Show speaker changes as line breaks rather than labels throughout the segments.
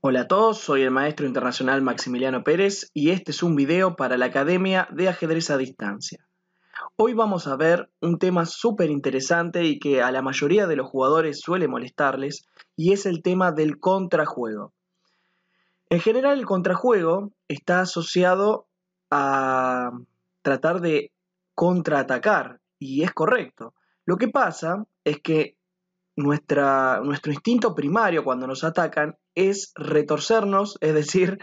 Hola a todos, soy el maestro internacional Maximiliano Pérez y este es un video para la Academia de Ajedrez a Distancia. Hoy vamos a ver un tema súper interesante y que a la mayoría de los jugadores suele molestarles, y es el tema del contrajuego. En general, el contrajuego está asociado a tratar de contraatacar, y es correcto. Lo que pasa es que nuestro instinto primario cuando nos atacan es retorcernos, es decir,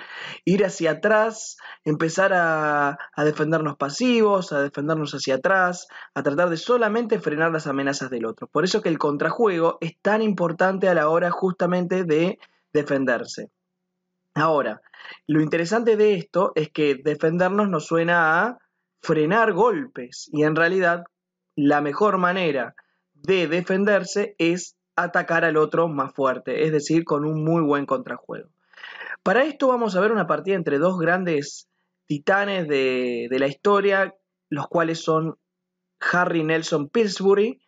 ir hacia atrás, empezar a defendernos pasivos, a defendernos hacia atrás, a tratar de solamente frenar las amenazas del otro. Por eso que el contrajuego es tan importante a la hora justamente de defenderse. Ahora, lo interesante de esto es que defendernos nos suena a frenar golpes, y en realidad la mejor manera de defenderse es atacar al otro más fuerte, es decir, con un muy buen contrajuego. Para esto vamos a ver una partida entre dos grandes titanes de la historia, los cuales son Harry Nelson Pillsbury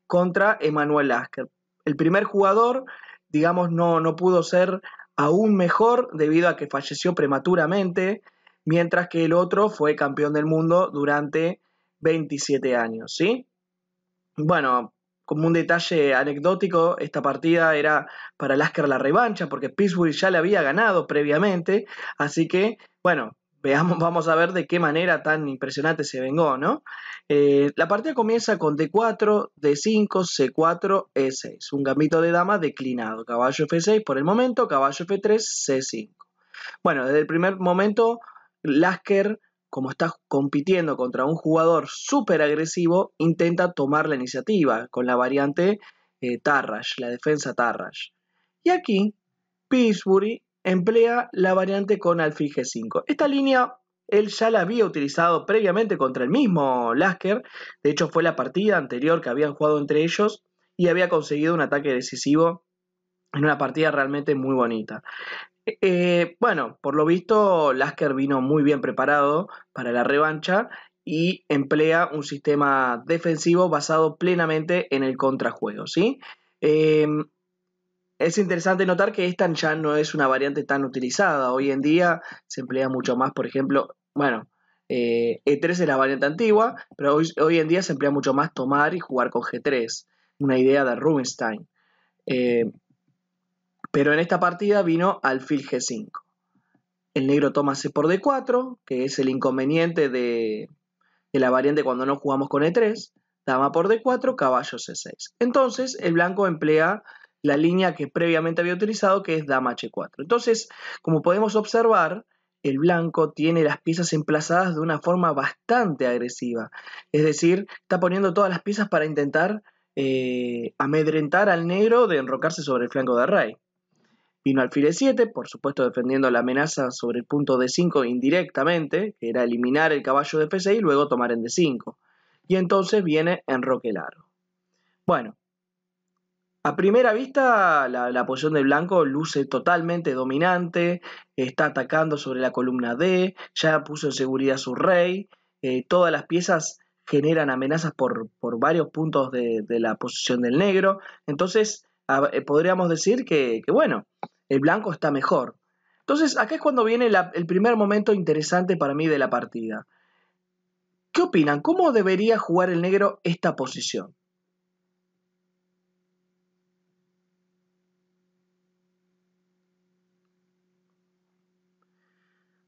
contra Emanuel Lasker. El primer jugador, digamos, no pudo ser aún mejor debido a que falleció prematuramente, mientras que el otro fue campeón del mundo durante 27 años, ¿sí? Bueno, como un detalle anecdótico, esta partida era para Lasker la revancha, porque Pillsbury ya le había ganado previamente, así que, bueno, vamos a ver de qué manera tan impresionante se vengó, ¿no? La partida comienza con D4, D5, C4, E6, un gambito de dama declinado, caballo F6 por el momento, caballo F3, C5. Bueno, desde el primer momento, Lasker, como está compitiendo contra un jugador súper agresivo, intenta tomar la iniciativa con la variante Tarrasch, la defensa Tarrasch. Y aquí, Pillsbury emplea la variante con alfil G5. Esta línea él ya la había utilizado previamente contra el mismo Lasker, de hecho fue la partida anterior que habían jugado entre ellos y había conseguido un ataque decisivo en una partida realmente muy bonita. Bueno, por lo visto, Lasker vino muy bien preparado para la revancha y emplea un sistema defensivo basado plenamente en el contrajuego, ¿sí? Es interesante notar que esta ya no es una variante tan utilizada. Hoy en día se emplea mucho más, por ejemplo, bueno, E3 es la variante antigua, pero hoy en día se emplea mucho más tomar y jugar con G3, una idea de Rubinstein. Pero en esta partida vino alfil G5. El negro toma C por D4, que es el inconveniente de la variante cuando no jugamos con E3. Dama por D4, caballo C6. Entonces el blanco emplea la línea que previamente había utilizado, que es dama H4. Entonces, como podemos observar, el blanco tiene las piezas emplazadas de una forma bastante agresiva. Es decir, está poniendo todas las piezas para intentar amedrentar al negro de enrocarse sobre el flanco de rey. Vino alfil E7, por supuesto defendiendo la amenaza sobre el punto D5 indirectamente, que era eliminar el caballo de F6 y luego tomar en D5. Y entonces viene enroque largo. Bueno, a primera vista la posición del blanco luce totalmente dominante, está atacando sobre la columna D, ya puso en seguridad a su rey, todas las piezas generan amenazas por varios puntos de la posición del negro. Entonces podríamos decir que bueno, el blanco está mejor. Entonces acá es cuando viene el primer momento interesante para mí de la partida. ¿Qué opinan? ¿Cómo debería jugar el negro esta posición?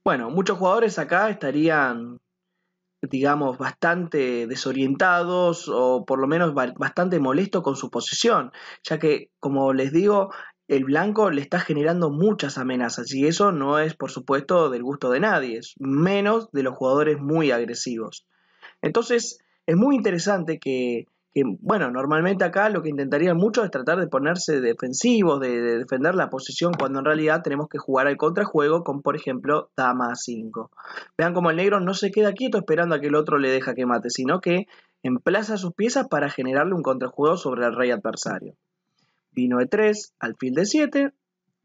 Bueno, muchos jugadores acá estarían, digamos, bastante desorientados o por lo menos bastante molestos con su posición, ya que, como les digo, el blanco le está generando muchas amenazas y eso no es, por supuesto, del gusto de nadie, menos de los jugadores muy agresivos. Entonces, es muy interesante bueno, normalmente acá lo que intentarían mucho es tratar de ponerse defensivos, de defender la posición, cuando en realidad tenemos que jugar al contrajuego con, por ejemplo, dama a5. Vean como el negro no se queda quieto esperando a que el otro le deja que mate, sino que emplaza sus piezas para generarle un contrajuego sobre el rey adversario. Vino E3, alfil D7,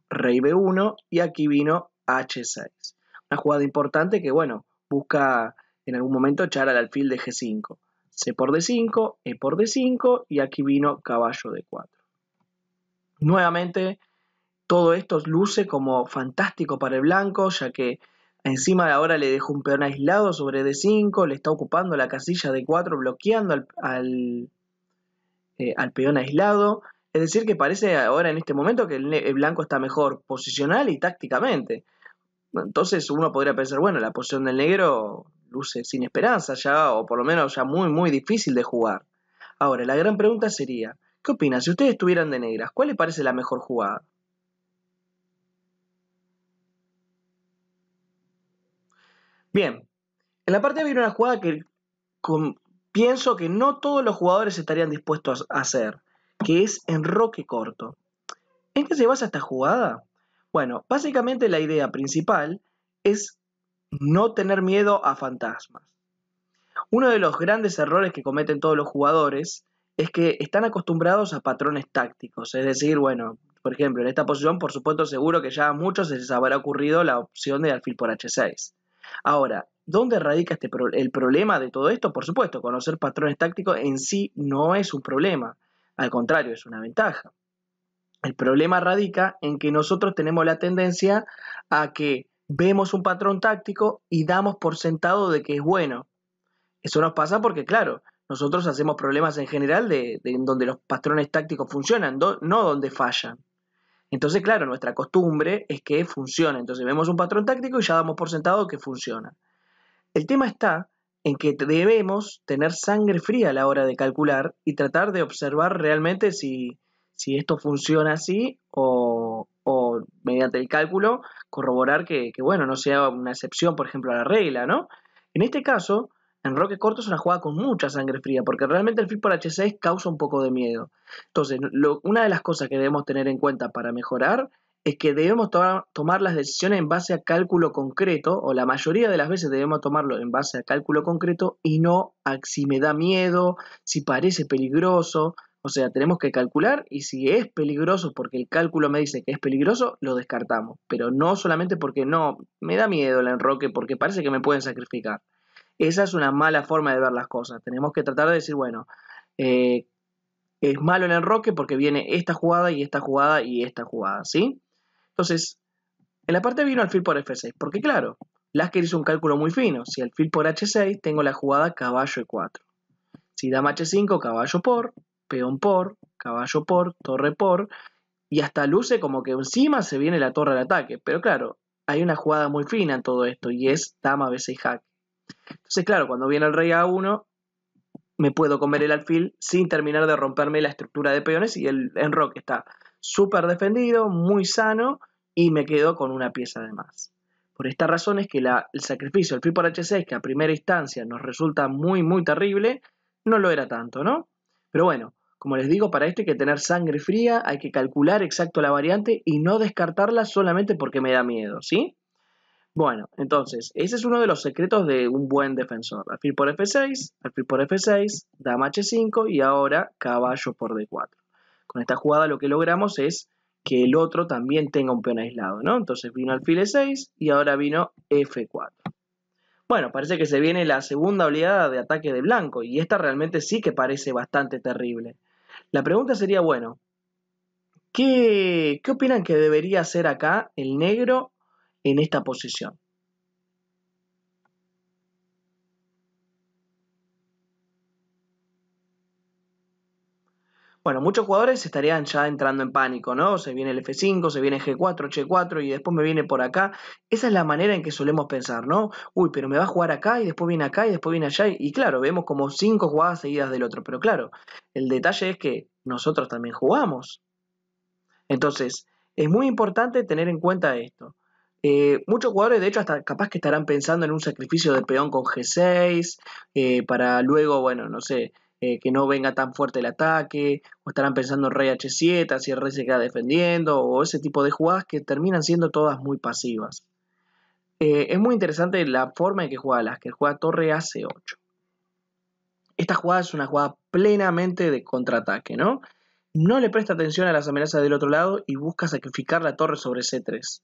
rey B1 y aquí vino H6. Una jugada importante que, bueno, busca en algún momento echar al alfil de G5. C por D5, E por D5 y aquí vino caballo D4. Nuevamente Todo esto luce como fantástico para el blanco, ya que encima ahora le dejó un peón aislado sobre D5, le está ocupando la casilla D4, bloqueando al peón aislado. Es decir, que parece ahora en este momento que el blanco está mejor posicional y tácticamente. Entonces uno podría pensar, bueno, la posición del negro luce sin esperanza ya, o por lo menos ya muy, muy difícil de jugar. Ahora, la gran pregunta sería, ¿qué opinan? Si ustedes estuvieran de negras, ¿cuál les parece la mejor jugada? Bien, en la partida viene una jugada que pienso que no todos los jugadores estarían dispuestos a hacer, que es enroque corto. ¿En qué se basa esta jugada? Bueno, básicamente la idea principal es no tener miedo a fantasmas. Uno de los grandes errores que cometen todos los jugadores es que están acostumbrados a patrones tácticos, es decir, bueno, por ejemplo, en esta posición, por supuesto, seguro que ya a muchos se les habrá ocurrido la opción de alfil por H6. Ahora, ¿dónde radica el problema de todo esto? Por supuesto, conocer patrones tácticos en sí no es un problema, al contrario, es una ventaja. El problema radica en que nosotros tenemos la tendencia a que vemos un patrón táctico y damos por sentado de que es bueno. Eso nos pasa porque, claro, nosotros hacemos problemas en general de donde los patrones tácticos funcionan, no donde fallan. Entonces, claro, nuestra costumbre es que funcione. Entonces vemos un patrón táctico y ya damos por sentado que funciona. El tema está en que debemos tener sangre fría a la hora de calcular y tratar de observar realmente si esto funciona así o mediante el cálculo corroborar que, bueno, no sea una excepción, por ejemplo, a la regla, ¿no? En este caso, enroque corto es una jugada con mucha sangre fría, porque realmente el fil por H6 causa un poco de miedo. Entonces, una de las cosas que debemos tener en cuenta para mejorar es que debemos tomar las decisiones en base a cálculo concreto, o la mayoría de las veces debemos tomarlo en base a cálculo concreto y no a si me da miedo, si parece peligroso. O sea, tenemos que calcular y si es peligroso porque el cálculo me dice que es peligroso, lo descartamos. Pero no solamente porque no, me da miedo el enroque porque parece que me pueden sacrificar. Esa es una mala forma de ver las cosas. Tenemos que tratar de decir, bueno, eh, es malo el enroque porque viene esta jugada y esta jugada y esta jugada, ¿sí? Entonces, en la parte vino alfil por F6, porque claro, Lasker hizo un cálculo muy fino. Si alfil por H6, tengo la jugada caballo E4. Si dama H5, caballo por, peón por, caballo por, torre por, y hasta luce como que encima se viene la torre al ataque. Pero claro, hay una jugada muy fina en todo esto, y es dama B6 jaque. Entonces, claro, cuando viene el rey A1, me puedo comer el alfil sin terminar de romperme la estructura de peones y el enroque está súper defendido, muy sano y me quedo con una pieza de más. Por esta razón es que el sacrificio del alfil por H6, que a primera instancia nos resulta muy, muy terrible, no lo era tanto, ¿no? Pero bueno, como les digo, para esto hay que tener sangre fría, hay que calcular exacto la variante y no descartarla solamente porque me da miedo, ¿sí? Bueno, entonces, ese es uno de los secretos de un buen defensor. Alfil por F6, alfil por F6, dama H5 y ahora caballo por D4. Con esta jugada lo que logramos es que el otro también tenga un peón aislado, ¿no? Entonces vino alfil E6 y ahora vino F4. Bueno, parece que se viene la segunda oleada de ataque de blanco y esta realmente sí que parece bastante terrible. La pregunta sería, bueno, ¿qué opinan que debería hacer acá el negro en esta posición? Bueno, muchos jugadores estarían ya entrando en pánico, ¿no? Se viene el F5, se viene G4, H4 y después me viene por acá. Esa es la manera en que solemos pensar, ¿no? Uy, pero me va a jugar acá y después viene acá y después viene allá. Y claro, vemos como 5 jugadas seguidas del otro. Pero claro, el detalle es que nosotros también jugamos. Entonces, es muy importante tener en cuenta esto. Muchos jugadores, de hecho, hasta capaz que estarán pensando en un sacrificio de peón con G6, para luego, bueno, no sé, que no venga tan fuerte el ataque, o estarán pensando en rey H7, así el rey se queda defendiendo, o ese tipo de jugadas que terminan siendo todas muy pasivas. Es muy interesante la forma en que juega Lasker, juega torre a C8. Esta jugada es una jugada plenamente de contraataque, ¿no? No le presta atención a las amenazas del otro lado y busca sacrificar la torre sobre C3,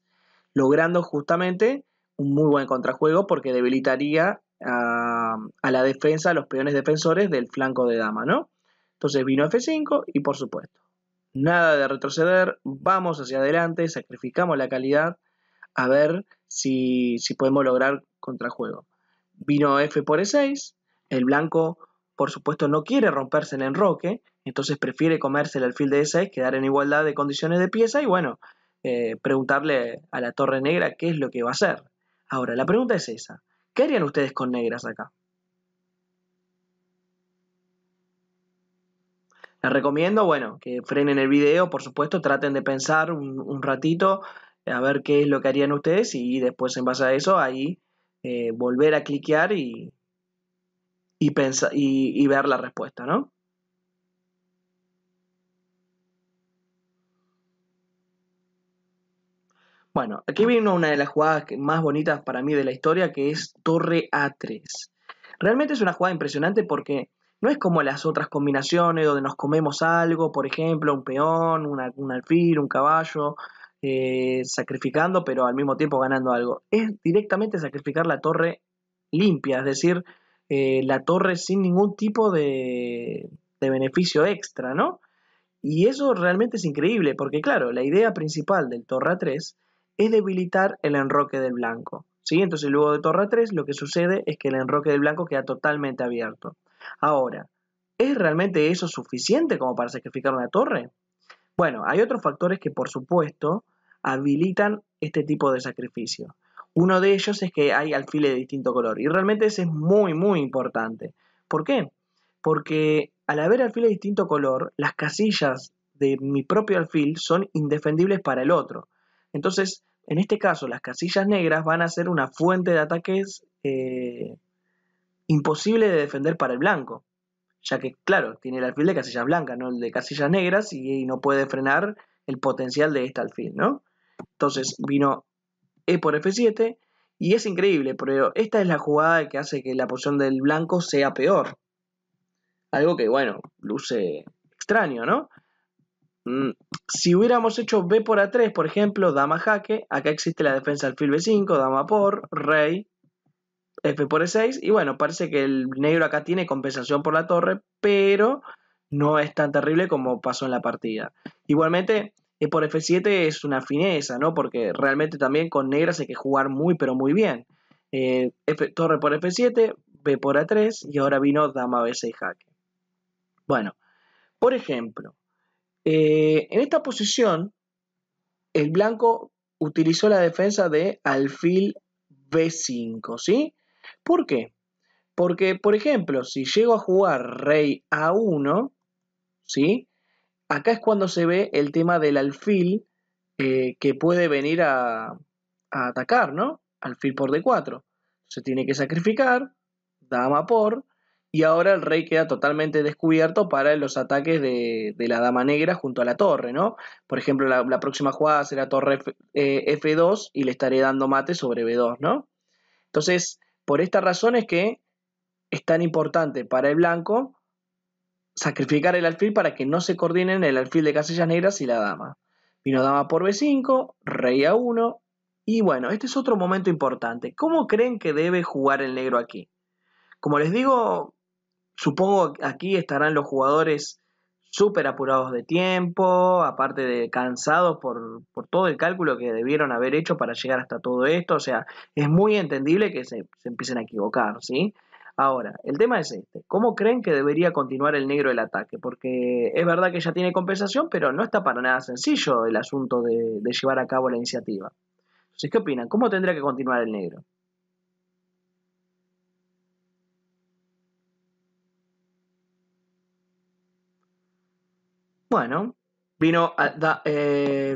logrando justamente un muy buen contrajuego porque debilitaría a la defensa, a los peones defensores del flanco de dama, ¿no? Entonces vino F5 y por supuesto, nada de retroceder, vamos hacia adelante, sacrificamos la calidad, a ver si podemos lograr contrajuego. Vino F por E6, el blanco por supuesto no quiere romperse el enroque, entonces prefiere comerse el alfil de E6, quedar en igualdad de condiciones de pieza y bueno, preguntarle a la torre negra qué es lo que va a hacer. Ahora, la pregunta es esa, ¿qué harían ustedes con negras acá? Les recomiendo, bueno, que frenen el video, por supuesto, traten de pensar un ratito a ver qué es lo que harían ustedes y después en base a eso ahí volver a cliquear y ver la respuesta, ¿no? Bueno, aquí vino una de las jugadas más bonitas para mí de la historia, que es Torre A3. Realmente es una jugada impresionante porque no es como las otras combinaciones donde nos comemos algo, por ejemplo, un peón, un alfil, un caballo, sacrificando, pero al mismo tiempo ganando algo. Es directamente sacrificar la torre limpia, es decir, la torre sin ningún tipo de beneficio extra, ¿no? Y eso realmente es increíble, porque claro, la idea principal del torre A3 es debilitar el enroque del blanco. ¿Sí? Entonces luego de torre A3 lo que sucede es que el enroque del blanco queda totalmente abierto. Ahora, ¿es realmente eso suficiente como para sacrificar una torre? Bueno, hay otros factores que por supuesto habilitan este tipo de sacrificio. Uno de ellos es que hay alfiles de distinto color y realmente ese es muy importante. ¿Por qué? Porque al haber alfiles de distinto color, las casillas de mi propio alfil son indefendibles para el otro. Entonces, en este caso, las casillas negras van a ser una fuente de ataques imposible de defender para el blanco, ya que, claro, tiene el alfil de casillas blancas, no el de casillas negras, y no puede frenar el potencial de este alfil, ¿no? Entonces vino E por F7, y es increíble, pero esta es la jugada que hace que la posición del blanco sea peor. Algo que, bueno, luce extraño, ¿no? Si hubiéramos hecho B por A3, por ejemplo, dama jaque, acá existe la defensa alfil B5, dama por, rey, F por E6, y bueno, parece que el negro acá tiene compensación por la torre, pero no es tan terrible como pasó en la partida. Igualmente, E por F7 es una fineza, ¿no? Porque realmente también con negras hay que jugar muy, pero muy bien. Torre por F7, B por A3, y ahora vino dama B6 jaque. Bueno, por ejemplo, en esta posición, el blanco utilizó la defensa de alfil B5, ¿sí? ¿Por qué? Porque, por ejemplo, si llego a jugar rey A1, ¿sí? Acá es cuando se ve el tema del alfil que puede venir a atacar, ¿no? Alfil por D4. Se tiene que sacrificar, dama por, y ahora el rey queda totalmente descubierto para los ataques de la dama negra junto a la torre, ¿no? Por ejemplo, la próxima jugada será torre F2 y le estaré dando mate sobre B2, ¿no? Entonces, por esta razón es que es tan importante para el blanco sacrificar el alfil para que no se coordinen el alfil de casillas negras y la dama. Vino dama por B5, rey A1, y bueno, este es otro momento importante. ¿Cómo creen que debe jugar el negro aquí? Como les digo, supongo que aquí estarán los jugadores súper apurados de tiempo, aparte de cansados por todo el cálculo que debieron haber hecho para llegar hasta todo esto. O sea, es muy entendible que se empiecen a equivocar, ¿sí? Ahora, el tema es este. ¿Cómo creen que debería continuar el negro el ataque? Porque es verdad que ya tiene compensación, pero no está para nada sencillo el asunto de llevar a cabo la iniciativa. Entonces, ¿qué opinan? ¿Cómo tendría que continuar el negro? Bueno, vino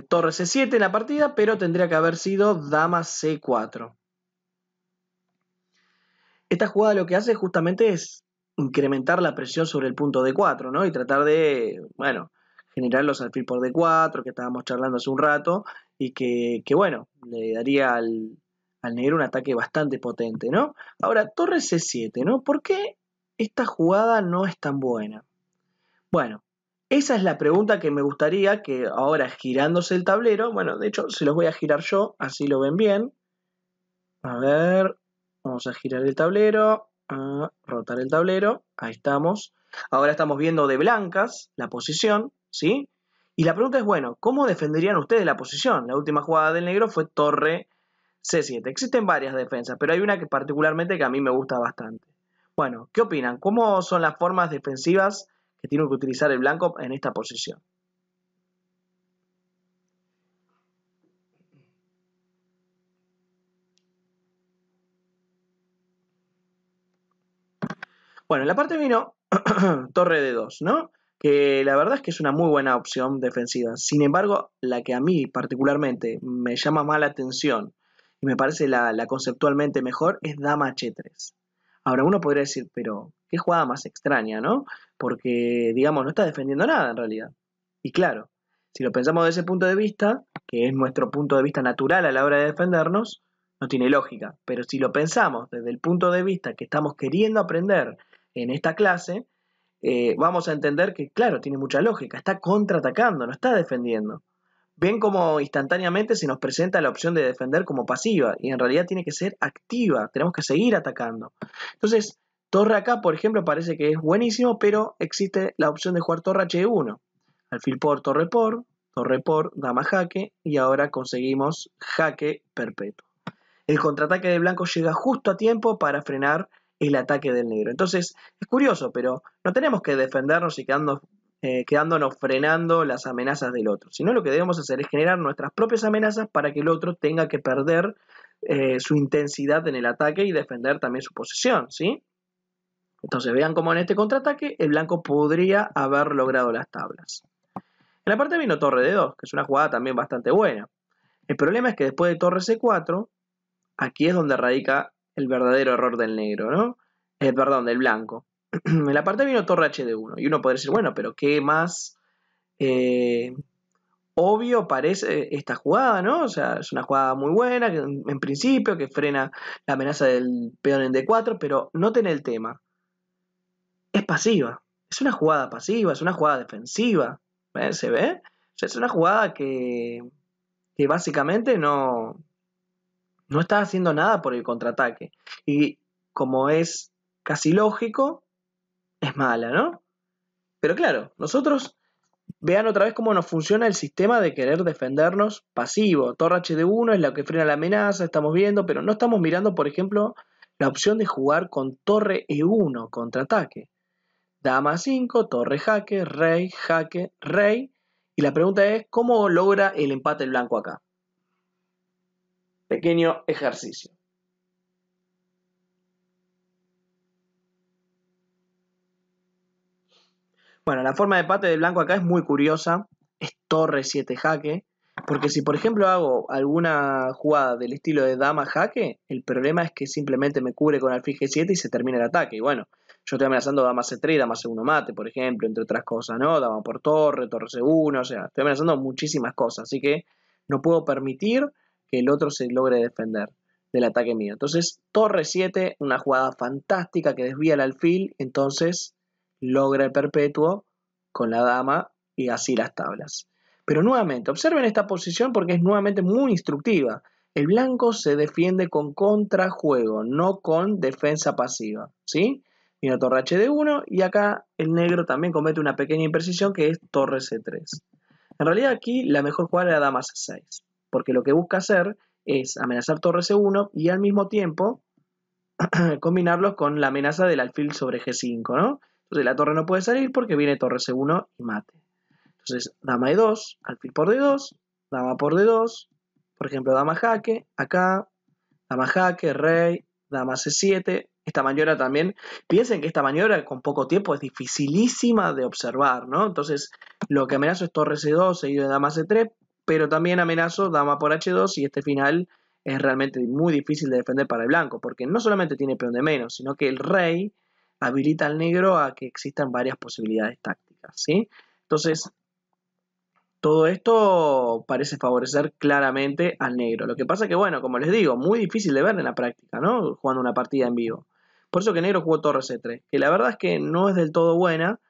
torre C7 en la partida, pero tendría que haber sido dama C4. Esta jugada lo que hace justamente es incrementar la presión sobre el punto D4, ¿no? Y tratar de, bueno, generar los alfil por D4, que estábamos charlando hace un rato, y que bueno, le daría al negro un ataque bastante potente, ¿no? Ahora, torre C7, ¿no? ¿Por qué esta jugada no es tan buena? Bueno, esa es la pregunta que me gustaría que ahora girándose el tablero, bueno, de hecho se los voy a girar yo, así lo ven bien. A ver, vamos a girar el tablero, a rotar el tablero, ahí estamos. Ahora estamos viendo de blancas la posición, ¿sí? Y la pregunta es, bueno, ¿cómo defenderían ustedes la posición? La última jugada del negro fue torre C7. Existen varias defensas, pero hay una que particularmente que a mí me gusta bastante. Bueno, ¿qué opinan? ¿Cómo son las formas defensivas que tiene que utilizar el blanco en esta posición? Bueno, en la parte vino torre de 2, ¿no? Que la verdad es que es una muy buena opción defensiva. Sin embargo, la que a mí particularmente me llama más la atención y me parece la conceptualmente mejor es dama H3. Ahora uno podría decir, pero qué jugada más extraña, ¿no? Porque, digamos, no está defendiendo nada en realidad. Y claro, si lo pensamos desde ese punto de vista, que es nuestro punto de vista natural a la hora de defendernos, no tiene lógica. Pero si lo pensamos desde el punto de vista que estamos queriendo aprender en esta clase, vamos a entender que, claro, tiene mucha lógica, está contraatacando, no está defendiendo. Ven como instantáneamente se nos presenta la opción de defender como pasiva y en realidad tiene que ser activa, tenemos que seguir atacando. Entonces, torre acá, por ejemplo, parece que es buenísimo, pero existe la opción de jugar torre H1, alfil por, dama jaque y ahora conseguimos jaque perpetuo. El contraataque del blanco llega justo a tiempo para frenar el ataque del negro. Entonces, es curioso, pero no tenemos que defendernos y quedándonos frenando las amenazas del otro, sino lo que debemos hacer es generar nuestras propias amenazas para que el otro tenga que perder su intensidad en el ataque y defender también su posición, ¿sí? Entonces, vean cómo en este contraataque el blanco podría haber logrado las tablas. En la parte vino torre de 2, que es una jugada también bastante buena. El problema es que después de torre C4, aquí es donde radica el verdadero error del negro, ¿no? Perdón, del blanco. En la parte vino torre H1. Y uno podría decir, bueno, pero ¿qué más obvio parece esta jugada, ¿no? O sea, es una jugada muy buena, que en principio, que frena la amenaza del peón en D4, pero noten el tema. Es pasiva. Es una jugada pasiva, es una jugada defensiva. ¿Se ve? O sea, es una jugada que básicamente no está haciendo nada por el contraataque. Y como es casi lógico, es mala, ¿no? Pero claro, nosotros vean otra vez cómo nos funciona el sistema de querer defendernos pasivo. Torre HD1 es la que frena la amenaza, estamos viendo, pero no estamos mirando, por ejemplo, la opción de jugar con torre E1, contraataque. Dama 5, torre jaque, rey. Y la pregunta es, ¿cómo logra el empate el blanco acá? Pequeño ejercicio. Bueno, la forma de empate del blanco acá es muy curiosa. Es torre 7 jaque. Porque si por ejemplo hago alguna jugada del estilo de dama jaque, el problema es que simplemente me cubre con alfil G7 y se termina el ataque. Y bueno, yo estoy amenazando dama C3 y dama C1 mate, por ejemplo, entre otras cosas, ¿no? Dama por torre C1, o sea, estoy amenazando muchísimas cosas. Así que no puedo permitir que el otro se logre defender del ataque mío. Entonces, torre 7, una jugada fantástica que desvía el alfil, entonces logra el perpetuo con la dama y así las tablas. Pero nuevamente, observen esta posición porque es nuevamente muy instructiva. El blanco se defiende con contrajuego, no con defensa pasiva, ¿sí? Vino torre HD1 y acá el negro también comete una pequeña imprecisión que es torre C3. En realidad aquí la mejor jugada era dama C6, porque lo que busca hacer es amenazar torre C1 y al mismo tiempo combinarlos con la amenaza del alfil sobre G5, ¿no? Entonces la torre no puede salir porque viene torre C1 y mate. Entonces, dama E2, alfil por D2, dama por D2, por ejemplo, dama jaque, acá, dama jaque, rey, dama C7. Esta maniobra también, piensen que esta maniobra con poco tiempo es dificilísima de observar, ¿no? Entonces, lo que amenazo es torre C2 seguido de dama C3, pero también amenazo dama por H2 y este final es realmente muy difícil de defender para el blanco, porque no solamente tiene peón de menos, sino que el rey habilita al negro a que existan varias posibilidades tácticas, ¿sí? Entonces, todo esto parece favorecer claramente al negro. Lo que pasa que, bueno, como les digo, muy difícil de ver en la práctica, ¿no? Jugando una partida en vivo. Por eso que negro jugó torre C3, que la verdad es que no es del todo buena,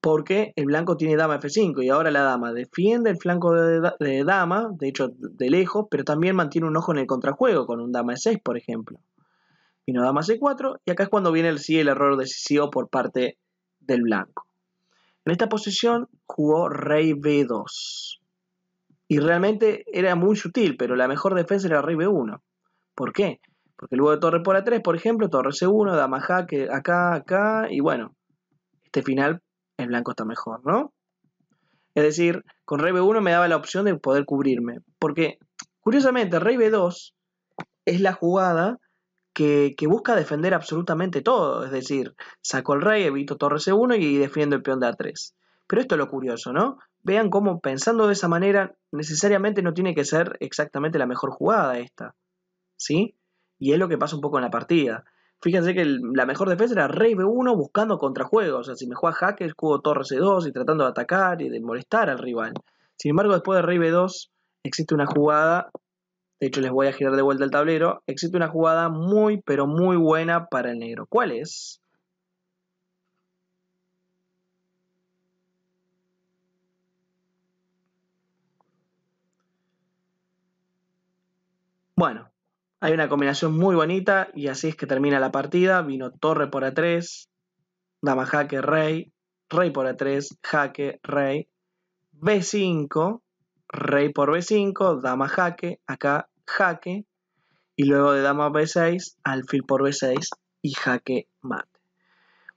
porque el blanco tiene dama F5 y ahora la dama defiende el flanco de dama, de hecho de lejos, pero también mantiene un ojo en el contrajuego con un dama E6, por ejemplo. Vino dama C4 y acá es cuando viene el error decisivo por parte del blanco. En esta posición jugó rey B2. Y realmente era muy sutil, pero la mejor defensa era rey B1. ¿Por qué? Porque luego de torre por A3, por ejemplo, torre C1, dama jaque, acá, y bueno, este final el blanco está mejor, ¿no? Es decir, con rey B1 me daba la opción de poder cubrirme. Porque, curiosamente, rey B2 es la jugada que busca defender absolutamente todo. Es decir, saco el rey, evito torre C1 y defiendo el peón de A3. Pero esto es lo curioso, ¿no? Vean cómo pensando de esa manera necesariamente no tiene que ser exactamente la mejor jugada esta, ¿sí? Y es lo que pasa un poco en la partida. Fíjense que la mejor defensa era rey B1 buscando contrajuegos. O sea, si me juega jaque, escudo torre C2 y tratando de atacar y de molestar al rival. Sin embargo, después de rey B2 existe una jugada, de hecho les voy a girar de vuelta el tablero, existe una jugada muy pero muy buena para el negro. ¿Cuál es? Bueno, hay una combinación muy bonita y así es que termina la partida. Vino torre por A3, dama jaque, rey, rey por A3, jaque, rey, B5, rey por B5, dama jaque, acá jaque, y luego de dama B6, alfil por B6 y jaque mate.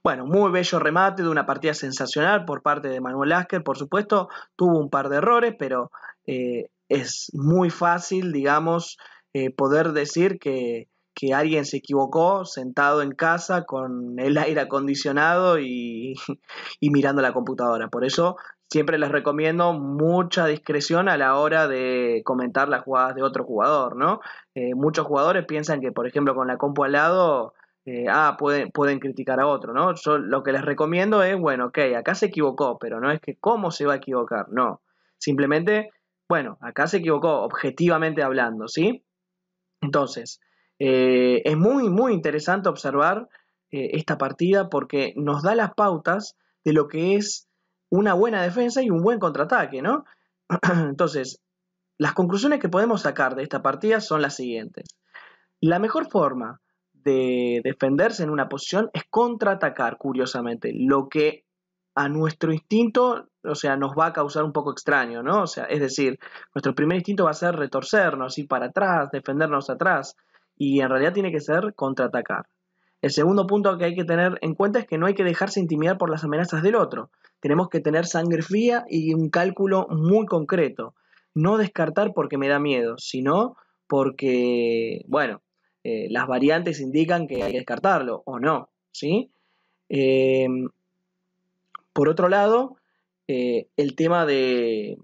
Bueno, muy bello remate de una partida sensacional por parte de Manuel Lasker. Por supuesto, tuvo un par de errores, pero es muy fácil, digamos, poder decir que alguien se equivocó sentado en casa con el aire acondicionado y mirando la computadora. Por eso siempre les recomiendo mucha discreción a la hora de comentar las jugadas de otro jugador, ¿no? Muchos jugadores piensan que, por ejemplo, con la compu al lado pueden criticar a otro, ¿no? Yo lo que les recomiendo es, bueno, ok, acá se equivocó, pero no es que cómo se va a equivocar, no. Simplemente, bueno, acá se equivocó, objetivamente hablando, ¿sí? Entonces, es muy, muy interesante observar esta partida porque nos da las pautas de lo que es una buena defensa y un buen contraataque, ¿no? Entonces, las conclusiones que podemos sacar de esta partida son las siguientes. La mejor forma de defenderse en una posición es contraatacar, curiosamente, lo que a nuestro instinto, o sea, nos va a causar un poco extraño, ¿no? O sea, es decir, nuestro primer instinto va a ser retorcernos, ir para atrás, defendernos atrás, y en realidad tiene que ser contraatacar. El segundo punto que hay que tener en cuenta es que no hay que dejarse intimidar por las amenazas del otro. Tenemos que tener sangre fría y un cálculo muy concreto. No descartar porque me da miedo, sino porque, bueno, las variantes indican que hay que descartarlo o no, ¿sí? Eh, por otro lado, el tema del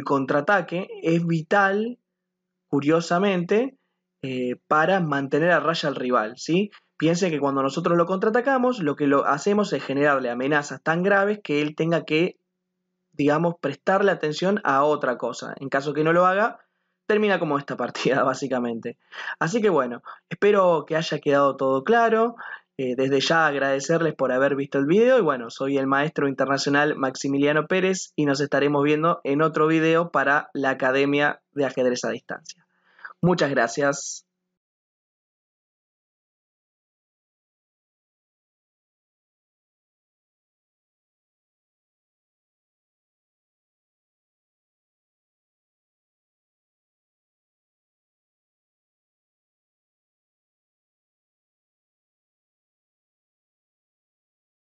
contraataque es vital, curiosamente, para mantener a raya al rival, ¿sí? Piense que cuando nosotros lo contraatacamos, lo que lo hacemos es generarle amenazas tan graves que él tenga que, digamos, prestarle atención a otra cosa. En caso que no lo haga, termina como esta partida, básicamente. Así que bueno, espero que haya quedado todo claro. Desde ya agradecerles por haber visto el video y bueno, soy el maestro internacional Maximiliano Pérez y nos estaremos viendo en otro video para la Academia de Ajedrez a Distancia. Muchas gracias.